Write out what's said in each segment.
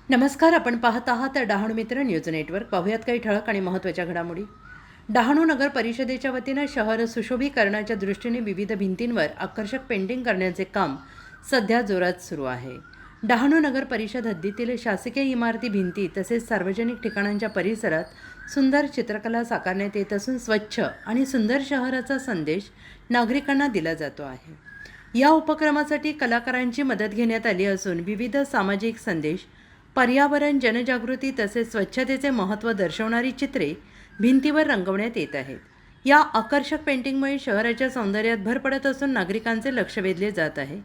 नमस्कार. आपण पाहत आहात डहाणू मित्र न्यूज नेटवर्क. पाहूयात काही ठळक आणि महत्त्वाच्या घडामोडी. डहाणू नगर परिषदेच्या वतीनं शहर सुशोभीकरणाच्या दृष्टीने विविध भिंतींवर आकर्षक पेंटिंग करण्याचे काम सध्या जोरात सुरू आहे. डहाणू नगर परिषद हद्दीतील शासकीय इमारती, भिंती तसेच सार्वजनिक ठिकाणांच्या परिसरात सुंदर चित्रकला साकारण्यात येत असून स्वच्छ आणि सुंदर शहराचा संदेश नागरिकांना दिला जातो आहे. या उपक्रमासाठी कलाकारांची मदत घेण्यात आली असून विविध सामाजिक संदेश, पर्यावरण, जनजागृती तसेच स्वच्छतेचे महत्त्व दर्शवणारी चित्रे भिंतीवर रंगवण्यात येत आहेत. या आकर्षक पेंटिंगमुळे शहराच्या सौंदर्यात भर पडत असून नागरिकांचे लक्ष वेधले जात आहे.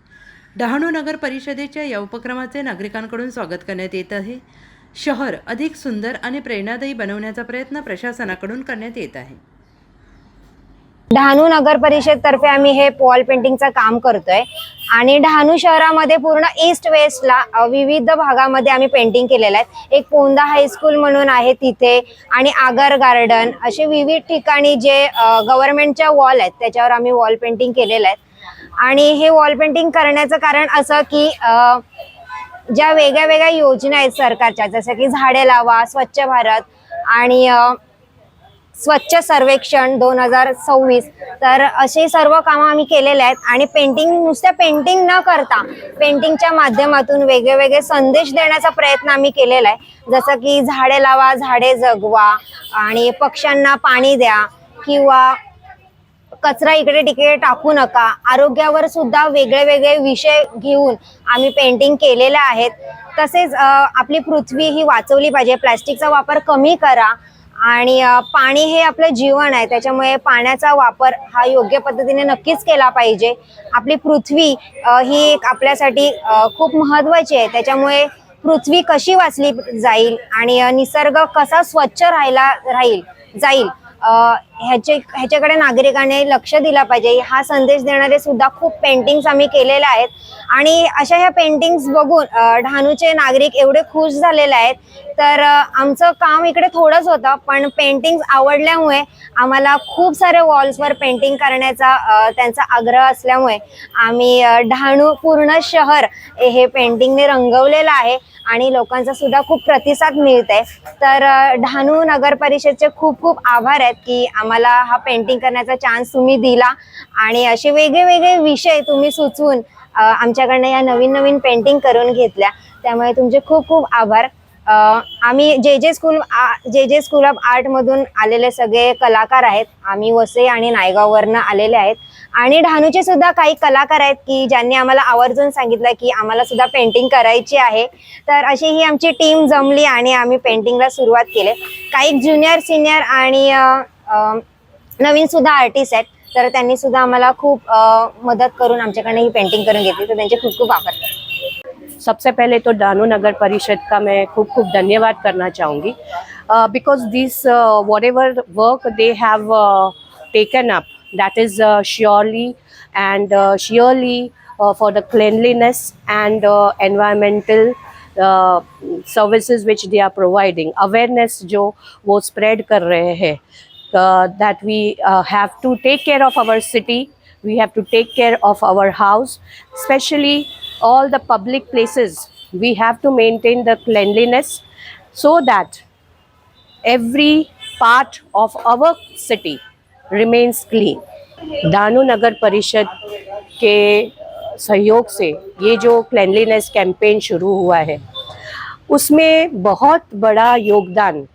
डहाणू नगर परिषदेच्या या उपक्रमाचे नागरिकांकडून स्वागत करण्यात येत आहे. शहर अधिक सुंदर आणि प्रेरणादायी बनवण्याचा प्रयत्न प्रशासनाकडून करण्यात येत आहे. डहाणू नगर परिषद तर्फे आम्ही हे वॉल पेंटिंगचं काम करतोय आणि डहाणू शहरामध्ये पूर्ण ईस्ट वेस्टला विविध भागामध्ये आम्ही पेंटिंग केलेलं आहे. एक पोंदा हायस्कूल म्हणून आहे तिथे आणि आगर गार्डन असे विविध ठिकाणी जे गव्हर्नमेंटच्या वॉल आहेत त्याच्यावर आम्ही वॉल पेंटिंग केलेलं आहे. आणि हे वॉल पेंटिंग करण्याचं कारण असं की ज्या वेगळ्या वेगळ्या योजना आहेत सरकारच्या, जसं की झाडे लावा, स्वच्छ भारत आणि स्वच्छ सर्वेक्षण 2026, तर असे सर्व कामं आम्ही केलेले आहेत. आणि नुसत्या पेंटिंग न करता पेंटिंगच्या माध्यमातून वेगळे संदेश देण्याचा प्रयत्न आम्ही केलेला आहे. जसं की झाडे लावा, झाडे जगवा आणि पक्ष्यांना पाणी द्या किंवा कचरा इकडे तिकडे टाकू नका. आरोग्यावर सुद्धा वेगळे विषय घेऊन आम्ही पेंटिंग केलेल्या आहेत. तसेच आपली पृथ्वी ही वाचवली पाहिजे, प्लास्टिकचा वापर कमी करा आणि पाणी हे आपलं जीवन आहे, त्याच्यामुळे पाण्याचा वापर हा योग्य पद्धतीने नक्कीच केला पाहिजे. आपली पृथ्वी ही एक आपल्यासाठी खूप महत्त्वाची आहे, त्याच्यामुळे पृथ्वी कशी वाचली जाईल आणि निसर्ग कसा स्वच्छ जाईल ह्याच्याकडे नागरिकांनी लक्ष दिलं पाहिजे. हा संदेश देणारे सुद्धा खूप पेंटिंग्स आम्ही केलेले आहेत. आणि अशा ह्या पेंटिंग्स बघून डहाणूचे नागरिक एवढे खुश झालेले आहेत. तर आमचं काम इकडे थोडंच होतं, पण पेंटिंग्स आवडल्यामुळे आम्हाला खूप सारे वॉल्सवर पेंटिंग करण्याचा त्यांचा आग्रह असल्यामुळे आम्ही डहाणू पूर्ण शहर हे पेंटिंगने रंगवलेलं आहे आणि लोकांचा सुद्धा खूप प्रतिसाद मिळते. तर डहाणू नगर परिषदचे खूप खूप आभार आहेत की आम्हाला हा पेंटिंग करण्याचा चान्स तुम्ही दिला आणि असे वेगळे विषय तुम्ही सुचवून आमच्याकडनं या नवीन पेंटिंग करून घेतल्या, त्यामुळे तुमचे खूप खूप आभार. आम्ही जे जे स्कूल ऑफ आर्ट मधून आलेले सगळे कलाकार आहेत. आम्ही वसई आणि नायगाववरनं आलेले आहेत आणि डहाणूचे सुद्धा काही कलाकार आहेत की ज्यांनी आम्हाला आवर्जून सांगितलं की आम्हाला सुद्धा पेंटिंग करायची आहे. तर अशी ही आमची टीम जमली आणि आम्ही पेंटिंगला सुरुवात केली. काही ज्युनियर, सिनियर आणि नवीन सुद्धा आर्टिस्ट आहेत, तर त्यांनी सुद्धा आम्हाला खूप मदत करून आमच्याकडनं ही पेंटिंग करून घेतली, तर त्यांचे खूप खूप आभार. सबसे पहले तो डहाणू नगर परिषद का मैं खूब धन्यवाद करना चाहूँगी because this whatever work they have taken up, that is surely and surely for the cleanliness and environmental services which they are providing. Awareness जो वो spread कर रहे हैं that we have to take care of our city, we have to take care of our house, especially all the public places. We have to maintain the cleanliness so that every part of our city remains clean. Dahanu नगर परिषद के सहयोग से ये जो cleanliness campaign शुरू हुआ है उसमें बहुत बड़ा योगदान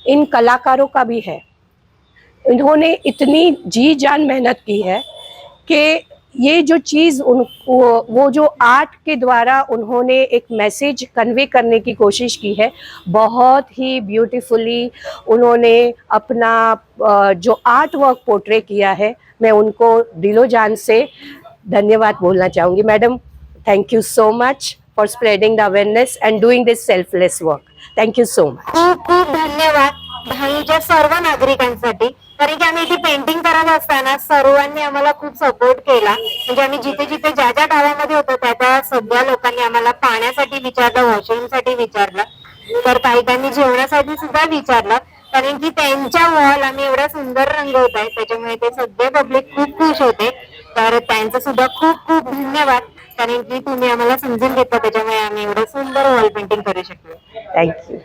इन कलाकारों का भी है. इन्होंने इतनी जी जान मेहनत की है कि ये जो चीज़ वो जो आर्ट के द्वारा उन्होंने एक मैसेज कन्वे करने की कोशिश की है, बहुत ही ब्यूटीफुली उन्होंने अपना जो आर्ट वर्क पोर्ट्रे किया है. मैं उनको दिलो जान से धन्यवाद बोलना चाहूँगी. Madam, thank you so much for spreading the awareness end doing this selfless work. Thank you so much. खूप खूप धन्यवाद डहाणूच्या सर्व नागरिकांसाठी. कारण की आम्ही इथे पेंटिंग करत असताना सर्वांनी आम्हाला खूप सपोर्ट केला. म्हणजे आम्ही जिथे ज्या गावामध्ये होतो त्या सगळ्या लोकांनी आम्हाला पाण्यासाठी विचारलं, वॉशरूमसाठी विचारलं, तर काही जेवणासाठी सुद्धा विचारलं. कारण की त्यांच्या वॉल आम्ही एवढा सुंदर रंगवत आहे, त्याच्यामुळे ते सगळे पब्लिक खूप खुश होते. तर त्यांचं सुद्धा खूप खूप धन्यवाद. कारण की तुम्ही आम्हाला समजून घेतलं, त्याच्यामुळे आम्ही एवढं सुंदर वॉल पेंटिंग करू शकलो. थँक्यू.